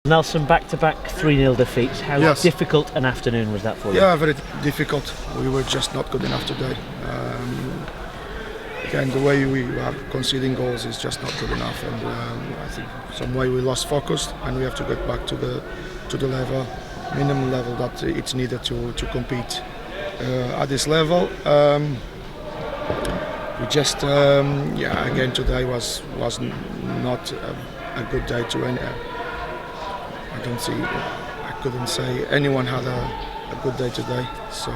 Nelson, back-to-back 3-0 defeats. How Yes. difficult an afternoon was that for you? Yeah, very difficult. We were just not good enough today. Again, the way we are conceding goals is just not good enough, and I think some way we lost focus, and we have to get back to the minimum level that it's needed to compete at this level. We just again today was not a good day to any. I couldn't say anyone had a good day today. So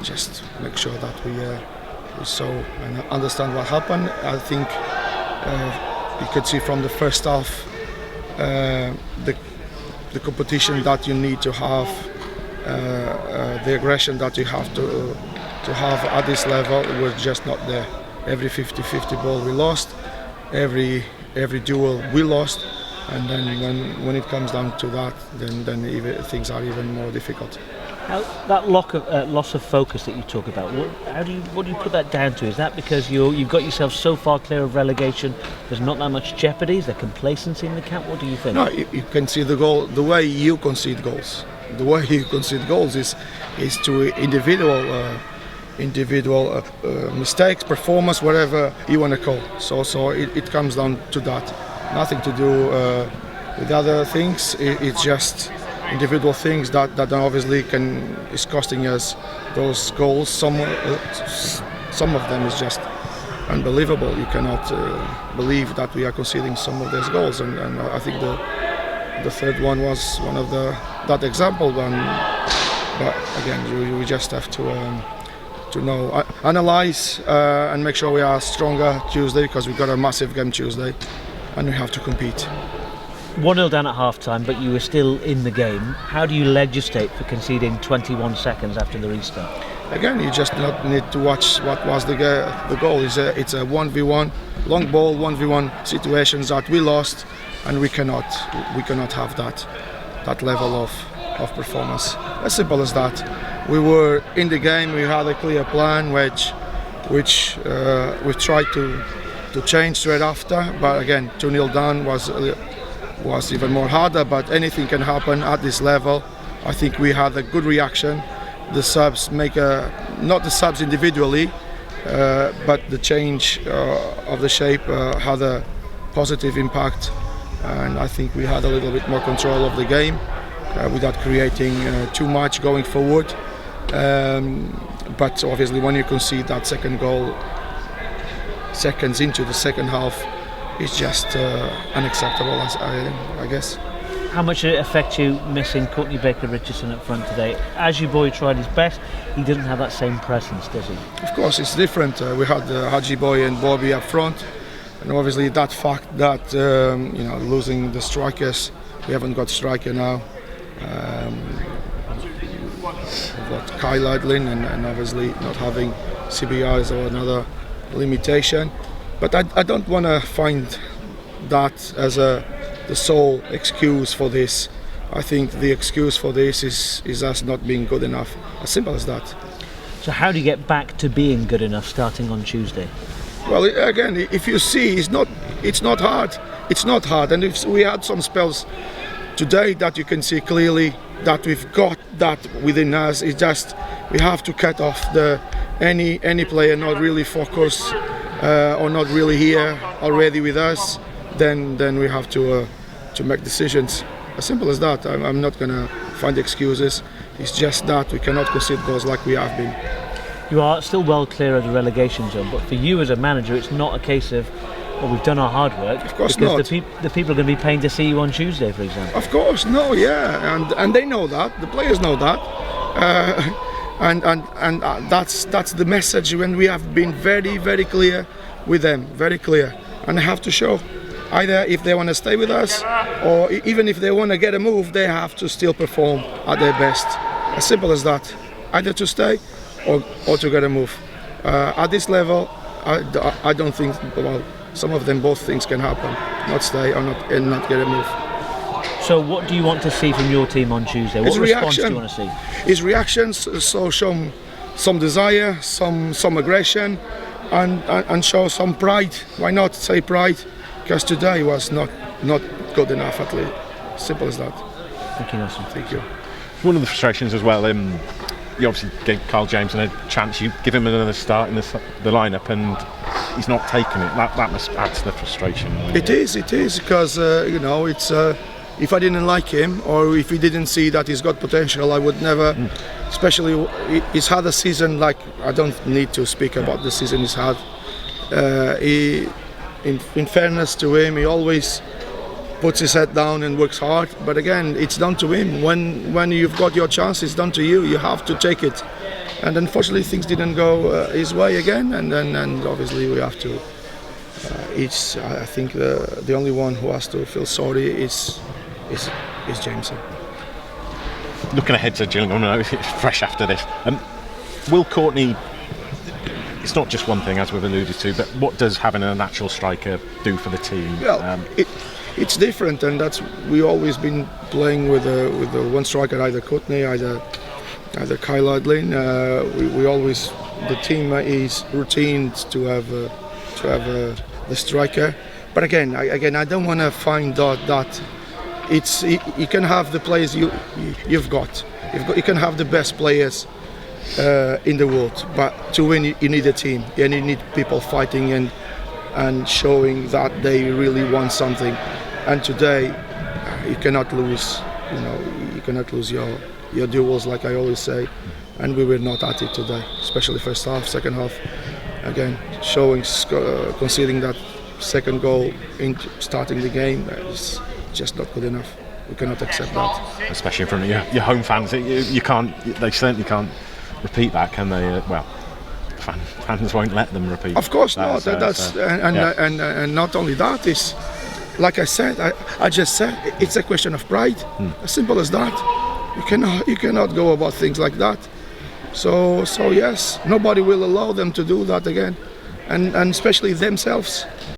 just make sure that we saw and understand what happened. I think you could see from the first half the competition that you need to have, the aggression that you have to have at this level was just not there. Every 50-50 ball we lost, every duel we lost. And then when it comes down to that, then even, things are even more difficult. That loss of focus that you talk about, what do you put that down to? Is that because you've got yourself so far clear of relegation, there's not that much jeopardy, is there complacency in the camp? What do you think? No, you can see the goal, the way you concede goals. The way you concede goals is to individual mistakes, performance, whatever you want to call. So it comes down to that. Nothing to do with other things. It's just individual things that obviously is costing us those goals. Some of them is just unbelievable. You cannot believe that we are conceding some of those goals, and I think the third one was one of that example. But again, we just have to know, analyze, and make sure we are stronger Tuesday, because we've got a massive game Tuesday. And we have to compete. 1-0 down at half-time, but you were still in the game. How do you legislate for conceding 21 seconds after the restart? Again, you just not need to watch what was the goal. It's a 1v1, long ball, 1v1 situations that we lost, and we cannot have that level of performance. As simple as that. We were in the game. We had a clear plan, which we tried to change straight after, but again 2-0 down was even more harder, but anything can happen at this level. I think we had a good reaction. The subs not the subs individually, but the change of the shape had a positive impact, and I think we had a little bit more control of the game without creating too much going forward. But obviously when you concede that second goal seconds into the second half, it's just unacceptable, I guess. How much did it affect you missing Courtney Baker-Richardson up front today? As your boy tried his best, he didn't have that same presence, does he? Of course, it's different. We had Haji Boy and Bobby up front, and obviously that fact that losing the strikers, we haven't got striker now. We've got Kyle Idlin, and obviously not having CBR is another limitation, but I don't want to find that as the sole excuse for this. I think the excuse for this is us not being good enough. As simple as that. So how do you get back to being good enough starting on Tuesday? Well, again, if you see, it's not hard. It's not hard, and if we had some spells today that you can see clearly that we've got that within us. It's just we have to cut off any player not really focused or not really here already with us. Then we have to make decisions. As simple as that. I'm not going to find excuses. It's just that we cannot concede goals like we have been. You are still well clear of the relegation zone, but for you as a manager, it's not a case of, well, we've done our hard work. Of course because not. The people are going to be paying to see you on Tuesday, for example. Of course, no, yeah, and they know that. The players know that, and that's the message. When we have been very, very clear with them, very clear, and they have to show. Either if they want to stay with us, or even if they want to get a move, they have to still perform at their best. As simple as that. Either to stay or to get a move. At this level, I don't think. Well, some of them, both things can happen. Not stay or not get a move. So, what do you want to see from your team on Tuesday? What response do you want to see? His reactions. So show some desire, some aggression, and show some pride. Why not say pride? Because today was not good enough, at least. Simple as that. Thank you, Nelson. Thank you. One of the frustrations as well, you obviously gave Carl Jameson a chance. You give him another start in the lineup, and he's not taking it. That must add to the frustration. It is because it's. If I didn't like him, or if he didn't see that he's got potential, I would never. Especially, he's had a season like, I don't need to speak about the season he's had. In fairness to him, he always puts his head down and works hard. But again, it's down to him. When you've got your chance, it's down to you. You have to take it. And unfortunately, things didn't go his way again. And obviously, we have to. I think the only one who has to feel sorry is Jameson. Looking ahead to Gillingham, I know it's fresh after this. Will Courtney? It's not just one thing, as we've alluded to, but what does having a natural striker do for the team? Well, it's different, and that's we always been playing with the one striker, either Courtney, either Kyle Adlin. We always, the team is routine to have the striker. But again, I don't want to find that. You can have the players you've got. You can have the best players in the world, but to win you need a team, and you need people fighting and showing that they really want something. And today, you cannot lose. You cannot lose your duels, like I always say. And we were not at it today, especially first half, second half. Again, conceding that second goal in starting the game is just not good enough. We cannot accept that. Especially in front of your home fans, you can't. They certainly can't repeat that, can they? Fans won't let them repeat. Of course not. And not only that, is like I said. I just said it's a question of pride. As simple as that. You cannot go about things like that. So yes, nobody will allow them to do that again, and especially themselves.